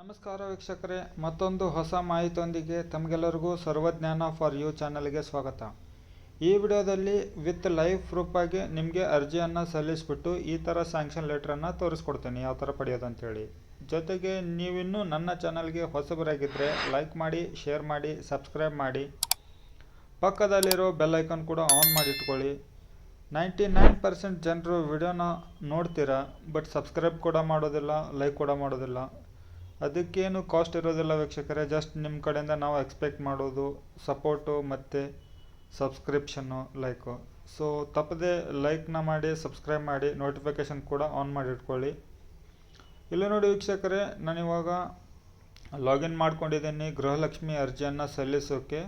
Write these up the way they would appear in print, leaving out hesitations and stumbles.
ನಮಸ್ಕಾರ ವೀಕ್ಷಕರೇ, ಮತ್ತೊಂದು ಹೊಸ ಮಾಹಿತಿಯೊಂದಿಗೆ ತಮಗೆಲ್ಲರಿಗೂ ಸರ್ವಜ್ಞಾನ ಫಾರ್ ಯು ಚಾನಲ್ಗೆ ಸ್ವಾಗತ. ಈ ವಿಡಿಯೋದಲ್ಲಿ ವಿತ್ ಲೈವ್ ಪ್ರೂಫ್ ಆಗಿ ನಿಮಗೆ ಅರ್ಜಿಯನ್ನು ಸಲ್ಲಿಸಿಬಿಟ್ಟು ಈ ಥರ ಸ್ಯಾಂಕ್ಷನ್ ಲೆಟ್ರನ್ನು ತೋರಿಸ್ಕೊಡ್ತೀನಿ ಯಾವ ಥರ ಪಡೆಯೋದು ಅಂತೇಳಿ. ಜೊತೆಗೆ ನೀವಿನ್ನೂ ನನ್ನ ಚಾನಲ್ಗೆ ಹೊಸಬರಾಗಿದ್ದರೆ ಲೈಕ್ ಮಾಡಿ, ಶೇರ್ ಮಾಡಿ, ಸಬ್ಸ್ಕ್ರೈಬ್ ಮಾಡಿ, ಪಕ್ಕದಲ್ಲಿರೋ ಬೆಲ್ ಐಕಾನ್ ಕೂಡ ಆನ್ ಮಾಡಿ ಇಟ್ಕೊಳ್ಳಿ. 99% ಜನರು ವಿಡಿಯೋನ ನೋಡ್ತೀರಾ, ಬಟ್ ಸಬ್ಸ್ಕ್ರೈಬ್ ಕೂಡ ಮಾಡೋದಿಲ್ಲ, ಲೈಕ್ ಕೂಡ ಮಾಡೋದಿಲ್ಲ. ಅದಕ್ಕೇನು ಕಾಸ್ಟ್ ಇರೋದಿಲ್ಲ ವೀಕ್ಷಕರೇ. ಜಸ್ಟ್ ನಿಮ್ಮ ಕಡೆಯಿಂದ ನಾವು ಎಕ್ಸ್ಪೆಕ್ಟ್ ಮಾಡೋದು ಸಪೋರ್ಟು ಮತ್ತು ಸಬ್ಸ್ಕ್ರಿಪ್ಷನ್ನು, ಲೈಕು. ಸೊ ತಪ್ಪದೆ ಲೈಕ್ನ ಮಾಡಿ, ಸಬ್ಸ್ಕ್ರೈಬ್ ಮಾಡಿ, ನೋಟಿಫಿಕೇಷನ್ ಕೂಡ ಆನ್ ಮಾಡಿ ಇಟ್ಕೊಳ್ಳಿ. ಇಲ್ಲಿ ನೋಡಿ ವೀಕ್ಷಕರೇ, ನಾನಿವಾಗ ಲಾಗಿನ್ ಮಾಡ್ಕೊಂಡಿದ್ದೀನಿ ಗೃಹಲಕ್ಷ್ಮಿ ಅರ್ಜಿಯನ್ನು ಸಲ್ಲಿಸೋಕ್ಕೆ.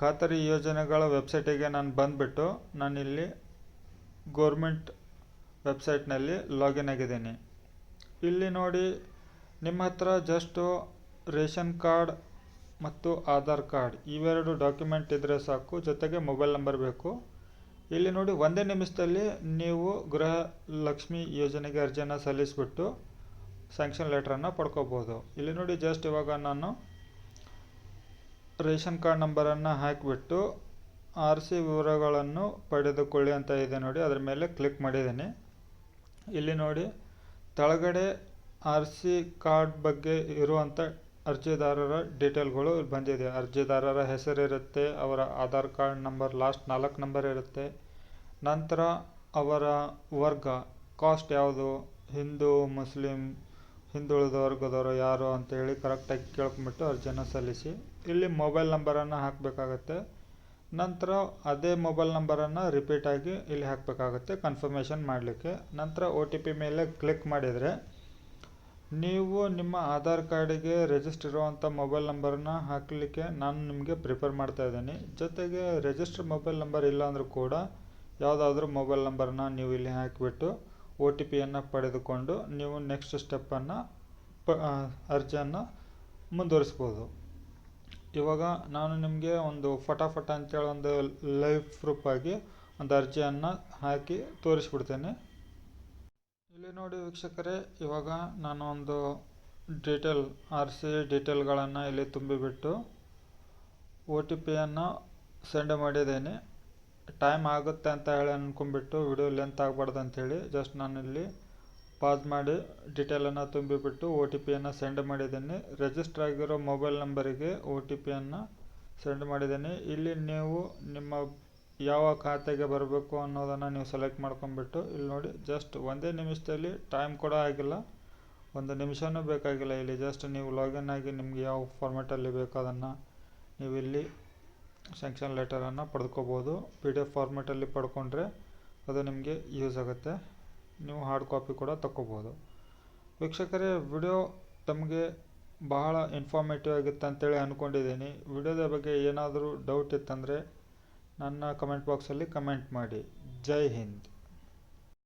ಖಾತರಿ ಯೋಜನೆಗಳ ವೆಬ್ಸೈಟಿಗೆ ನಾನು ಬಂದುಬಿಟ್ಟು ನಾನಿಲ್ಲಿ ಗೋರ್ಮೆಂಟ್ ವೆಬ್ಸೈಟ್ನಲ್ಲಿ ಲಾಗಿನ್ ಆಗಿದ್ದೀನಿ. ಇಲ್ಲಿ ನೋಡಿ, ನಿಮ್ಮ ಹತ್ರ ಜಸ್ಟು ರೇಷನ್ ಕಾರ್ಡ್ ಮತ್ತು ಆಧಾರ್ ಕಾರ್ಡ್ ಇವೆರಡು ಡಾಕ್ಯುಮೆಂಟ್ ಇದ್ದರೆ ಸಾಕು, ಜೊತೆಗೆ ಮೊಬೈಲ್ ನಂಬರ್ ಬೇಕು. ಇಲ್ಲಿ ನೋಡಿ, ಒಂದೇ ನಿಮಿಷದಲ್ಲಿ ನೀವು ಗೃಹಲಕ್ಷ್ಮಿ ಯೋಜನೆಗೆ ಅರ್ಜಿಯನ್ನು ಸಲ್ಲಿಸಿಬಿಟ್ಟು ಸ್ಯಾಂಕ್ಷನ್ ಲೆಟ್ರನ್ನು ಪಡ್ಕೋಬೋದು. ಇಲ್ಲಿ ನೋಡಿ, ಜಸ್ಟ್ ಇವಾಗ ನಾನು ರೇಷನ್ ಕಾರ್ಡ್ ನಂಬರನ್ನು ಹಾಕಿಬಿಟ್ಟು RC ವಿವರಗಳನ್ನು ಪಡೆದುಕೊಳ್ಳಿ ಅಂತ ಇದೆ ನೋಡಿ, ಅದರ ಮೇಲೆ ಕ್ಲಿಕ್ ಮಾಡಿದ್ದೀನಿ. ಇಲ್ಲಿ ನೋಡಿ, ಕೆಳಗಡೆ RC ಕಾರ್ಡ್ ಬಗ್ಗೆ ಇರುವಂಥ ಅರ್ಜಿದಾರರ ಡೀಟೇಲ್ಗಳು ಬಂದಿದೆ. ಅರ್ಜಿದಾರರ ಹೆಸರಿರುತ್ತೆ, ಅವರ Aadhaar card number last 4 number ಇರುತ್ತೆ. ನಂತರ ಅವರ ವರ್ಗ, ಕಾಸ್ಟ್ ಯಾವುದು, ಹಿಂದೂ, ಮುಸ್ಲಿಂ, ಹಿಂದುಳಿದ ವರ್ಗದವರು ಯಾರು ಅಂತೇಳಿ ಕರೆಕ್ಟಾಗಿ ಕೇಳ್ಕೊಂಬಿಟ್ಟು ಅರ್ಜಿಯನ್ನು ಸಲ್ಲಿಸಿ. ಇಲ್ಲಿ ಮೊಬೈಲ್ ನಂಬರನ್ನು ಹಾಕಬೇಕಾಗತ್ತೆ. ನಂತರ ಅದೇ ಮೊಬೈಲ್ ನಂಬರನ್ನು ರಿಪೀಟಾಗಿ ಇಲ್ಲಿ ಹಾಕಬೇಕಾಗತ್ತೆ ಕನ್ಫರ್ಮೇಷನ್ ಮಾಡಲಿಕ್ಕೆ. ನಂತರ OTP ಮೇಲೆ ಕ್ಲಿಕ್ ಮಾಡಿದರೆ ನೀವು ನಿಮ್ಮ ಆಧಾರ್ ಕಾರ್ಡಿಗೆ ರಿಜಿಸ್ಟರ್ ಇರುವಂಥ ಮೊಬೈಲ್ ನಂಬರನ್ನ ಹಾಕಲಿಕ್ಕೆ ನಾನು ನಿಮಗೆ ಪ್ರಿಪೇರ್ ಮಾಡ್ತಾ ಇದ್ದೀನಿ. ಜೊತೆಗೆ ರಿಜಿಸ್ಟರ್ ಮೊಬೈಲ್ ನಂಬರ್ ಇಲ್ಲ ಅಂದರೂ ಕೂಡ ಯಾವುದಾದ್ರೂ ಮೊಬೈಲ್ ನಂಬರನ್ನ ನೀವು ಇಲ್ಲಿ ಹಾಕಿಬಿಟ್ಟು OTPಯನ್ನು ಪಡೆದುಕೊಂಡು ನೀವು ನೆಕ್ಸ್ಟ್ ಸ್ಟೆಪ್ಪನ್ನು ಅರ್ಜಿಯನ್ನು ಮುಂದುವರಿಸ್ಬೋದು. ಇವಾಗ ನಾನು ನಿಮಗೆ ಒಂದು ಫಟಾಫಟ ಅಂತೇಳಿ ಒಂದು ಲೈವ್ ಪ್ರೂಫ್ ಆಗಿ ಒಂದು ಅರ್ಜಿಯನ್ನು ಹಾಕಿ ತೋರಿಸ್ಬಿಡ್ತೇನೆ. ಇಲ್ಲಿ ನೋಡಿ ವೀಕ್ಷಕರೇ, ಇವಾಗ ನಾನು ಒಂದು ಡೀಟೇಲ್ RC ಡೀಟೇಲ್ಗಳನ್ನು ಇಲ್ಲಿ ತುಂಬಿಬಿಟ್ಟು OTPಯನ್ನು ಸೆಂಡ್ ಮಾಡಿದ್ದೇನೆ. ಟೈಮ್ ಆಗುತ್ತೆ ಅಂತ ಹೇಳಿ ಅಂದ್ಕೊಂಡ್ಬಿಟ್ಟು ವಿಡಿಯೋ ಲೆಂತ್ ಆಗಬಾರ್ದು ಅಂಥೇಳಿ ಜಸ್ಟ್ ನಾನಿಲ್ಲಿ ಪಾಸ್ ಮಾಡಿ ಡೀಟೇಲನ್ನು ತುಂಬಿಬಿಟ್ಟು OTPಯನ್ನು ಸೆಂಡ್ ಮಾಡಿದ್ದೀನಿ. ರಿಜಿಸ್ಟರ್ ಆಗಿರೋ ಮೊಬೈಲ್ ನಂಬರಿಗೆ OTPಯನ್ನು ಸೆಂಡ್ ಮಾಡಿದ್ದೀನಿ. ಇಲ್ಲಿ ನೀವು ನಿಮ್ಮ ಯಾವ ಖಾತೆಗೆ ಬರಬೇಕು ಅನ್ನೋದನ್ನು ನೀವು ಸೆಲೆಕ್ಟ್ ಮಾಡ್ಕೊಂಡ್ಬಿಟ್ಟು ಇಲ್ಲಿ ನೋಡಿ, ಜಸ್ಟ್ ಒಂದೇ ನಿಮಿಷದಲ್ಲಿ, ಟೈಮ್ ಕೂಡ ಆಗಿಲ್ಲ, 1 ನಿಮಿಷವೂ ಬೇಕಾಗಿಲ್ಲ. ಇಲ್ಲಿ ಜಸ್ಟ್ ನೀವು ಲಾಗಿನ್ ಆಗಿ ನಿಮಗೆ ಯಾವ ಫಾರ್ಮ್ಯಾಟಲ್ಲಿ ಬೇಕು ಅದನ್ನು ನೀವು ಇಲ್ಲಿ ಸ್ಯಾಂಕ್ಷನ್ ಲೆಟರನ್ನು ಪಡ್ಕೋಬೋದು. PDF ಫಾರ್ಮ್ಯಾಟಲ್ಲಿ ಪಡ್ಕೊಂಡ್ರೆ ಅದು ನಿಮಗೆ ಯೂಸ್ ಆಗುತ್ತೆ. ನೀವು ಹಾರ್ಡ್ ಕಾಪಿ ಕೂಡ ತಗೋಬೋದು. ವೀಕ್ಷಕರೇ, ವಿಡಿಯೋ ತಮಗೆ ಬಹಳ ಇನ್ಫಾರ್ಮೇಟಿವ್ ಆಗಿತ್ತು ಅಂತೇಳಿ ಅಂದ್ಕೊಂಡಿದ್ದೀನಿ. ವಿಡಿಯೋದ ಬಗ್ಗೆ ಏನಾದರೂ ಡೌಟ್ ಇತ್ತಂದರೆ ನನ್ನ ಕಮೆಂಟ್ ಬಾಕ್ಸಲ್ಲಿ ಕಮೆಂಟ್ ಮಾಡಿ. ಜೈ ಹಿಂದ್.